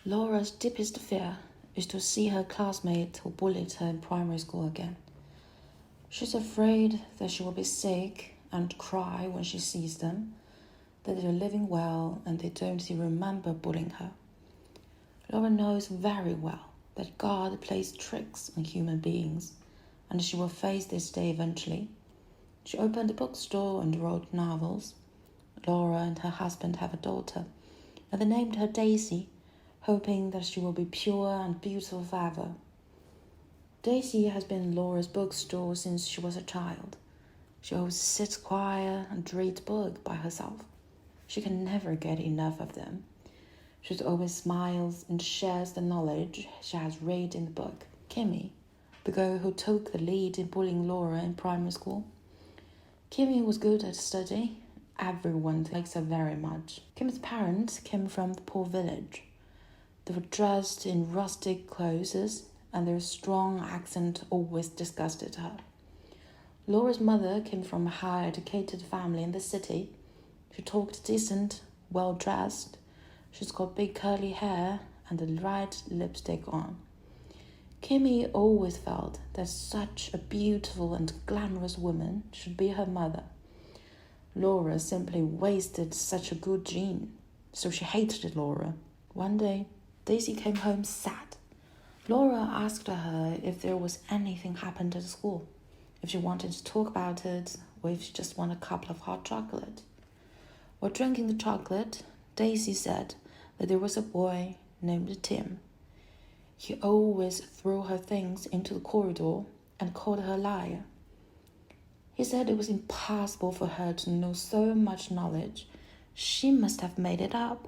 Laura's deepest fear is to see her classmate who bullied her in primary school again. She's afraid that she will be sick and cry when she sees them, that they're living well and they don't even remember bullying her. Laura knows very well that God plays tricks on human beings, and she will face this day eventually. She opened a bookstore and wrote novels. Laura and her husband have a daughter, and they named her Daisy, hoping that she will be pure and beautiful forever. Daisy has been in Laura's bookstore since she was a child. She always sits quiet and reads books by herself. She can never get enough of them. She always smiles and shares the knowledge she has read in the book. Kimmy, the girl who took the lead in bullying Laura in primary school. Kimmy was good at study. Everyone likes her very much. Kimmy's parents came from the poor village. They were dressed in rustic clothes, and their strong accent always disgusted her. Laura's mother came from a high-educated family in the city. She talked decent, well-dressed. She's got big curly hair and a red lipstick on. Kimmy always felt that such a beautiful and glamorous woman should be her mother. Laura simply wasted such a good gene, so she hated Laura. One day, Daisy came home sad. Laura asked her if there was anything happened at school, if she wanted to talk about it, or if she just wanted a couple of hot chocolate. While drinking the chocolate, Daisy said that there was a boy named Tim. He always threw her things into the corridor and called her a liar. He said it was impossible for her to know so much knowledge. She must have made it up.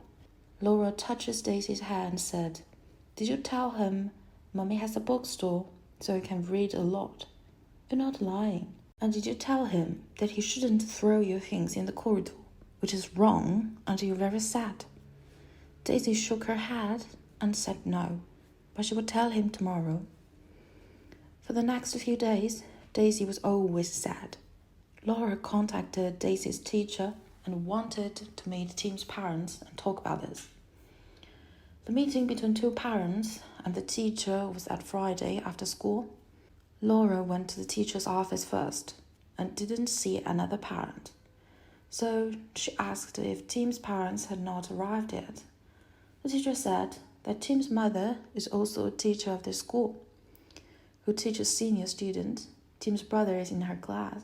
Laura touches Daisy's hand and said, "Did you tell him Mommy has a bookstore so he can read a lot? You're not lying. And did you tell him that he shouldn't throw your things in the corridor, which is wrong and you're very sad?" Daisy shook her head and said no, but she would tell him tomorrow. For the next few days, Daisy was always sad. Laura contacted Daisy's teacher and wanted to meet Tim's parents and talk about this. The meeting between two parents and the teacher was that Friday after school. Laura went to the teacher's office first and didn't see another parent. So she asked if Tim's parents had not arrived yet. The teacher said that Tim's mother is also a teacher of the school, who teaches senior students. Tim's brother is in her class.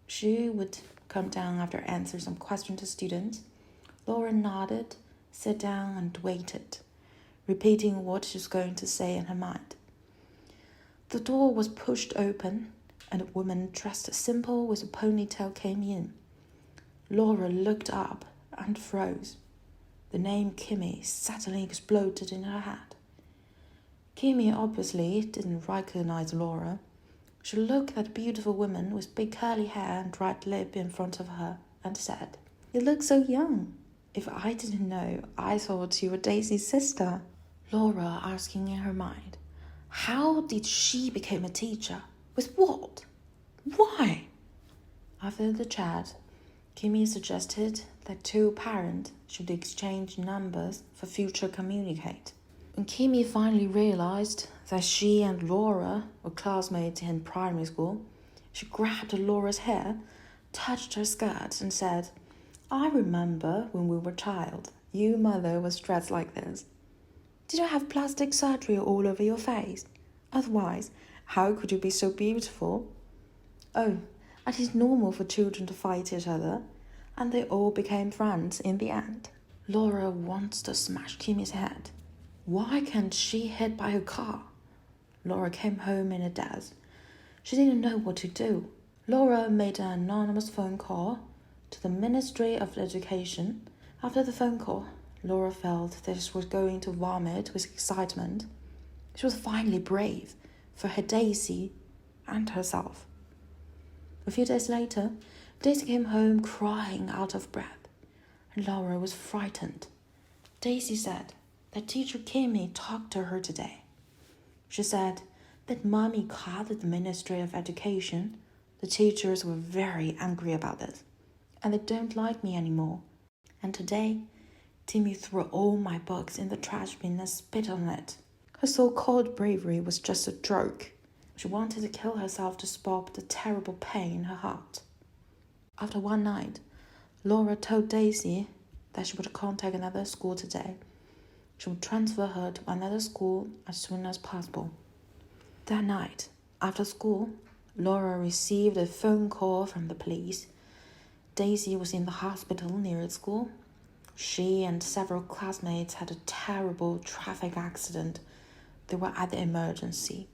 She would come down after answering some questions to students. Laura nodded, sat down and waited, repeating what she was going to say in her mind. The door was pushed open, and a woman dressed simple with a ponytail came in. Laura looked up and froze. The name Kimmy suddenly exploded in her head. Kimmy obviously didn't recognize Laura. She looked at a beautiful woman with big curly hair and red lip in front of her and said, "You look so young. If I didn't know, I thought you were Daisy's sister." Laura asking in her mind, how did she become a teacher? With what? Why? After the chat, Kimmy suggested that two parents should exchange numbers for future communicate. When Kimmy finally realized that she and Laura were classmates in primary school, she grabbed Laura's hair, touched her skirt, and said, "I remember when we were a child, your mother was dressed like this. Did you have plastic surgery all over your face? Otherwise, how could you be so beautiful?" Oh, and it's normal for children to fight each other, and they all became friends in the end. Laura wants to smash Kimmy's head. Why can't she hit by a car? Laura came home in a daze. She didn't know what to do. Laura made an anonymous phone call to the Ministry of Education. After the phone call, Laura felt that she was going to vomit with excitement. She was finally brave for her Daisy and herself. A few days later, Daisy came home crying out of breath, and Laura was frightened. Daisy said that teacher Kimmy talked to her today. She said that Mommy called the Ministry of Education. The teachers were very angry about this, and they don't like me anymore. And today, Timmy threw all my books in the trash bin and spit on it. Her so-called bravery was just a joke. She wanted to kill herself to stop the terrible pain in her heart. After one night, Laura told Daisy that she would contact another school today. She would transfer her to another school as soon as possible. That night, after school, Laura received a phone call from the police. Daisy was in the hospital near its school. She and several classmates had a terrible traffic accident. They were at the emergency.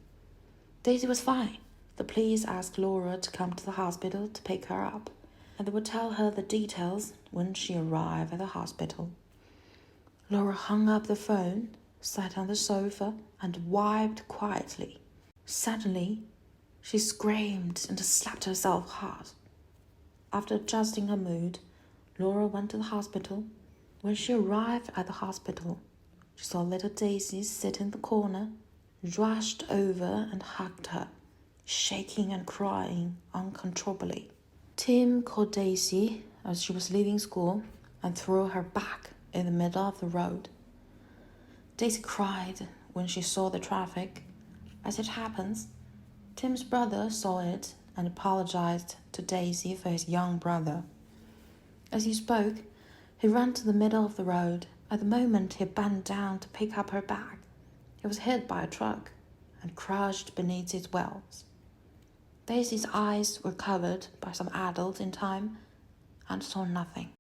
Daisy was fine. The police asked Laura to come to the hospital to pick her up, and they would tell her the details when she arrived at the hospital. Laura hung up the phone, sat on the sofa, and wiped quietly. Suddenly, she screamed and slapped herself hard. After adjusting her mood, Laura went to the hospital. When she arrived at the hospital, she saw little Daisy sit in the corner, rushed over and hugged her, shaking and crying uncontrollably. Tim called Daisy as she was leaving school and threw her back in the middle of the road. Daisy cried when she saw the traffic. As it happens, Tim's brother saw it and apologized to Daisy for his young brother. As he spoke, he ran to the middle of the road. At the moment he bent down to pick up her bag, he was hit by a truck and crushed beneath its wheels. Daisy's eyes were covered by some adult in time and saw nothing.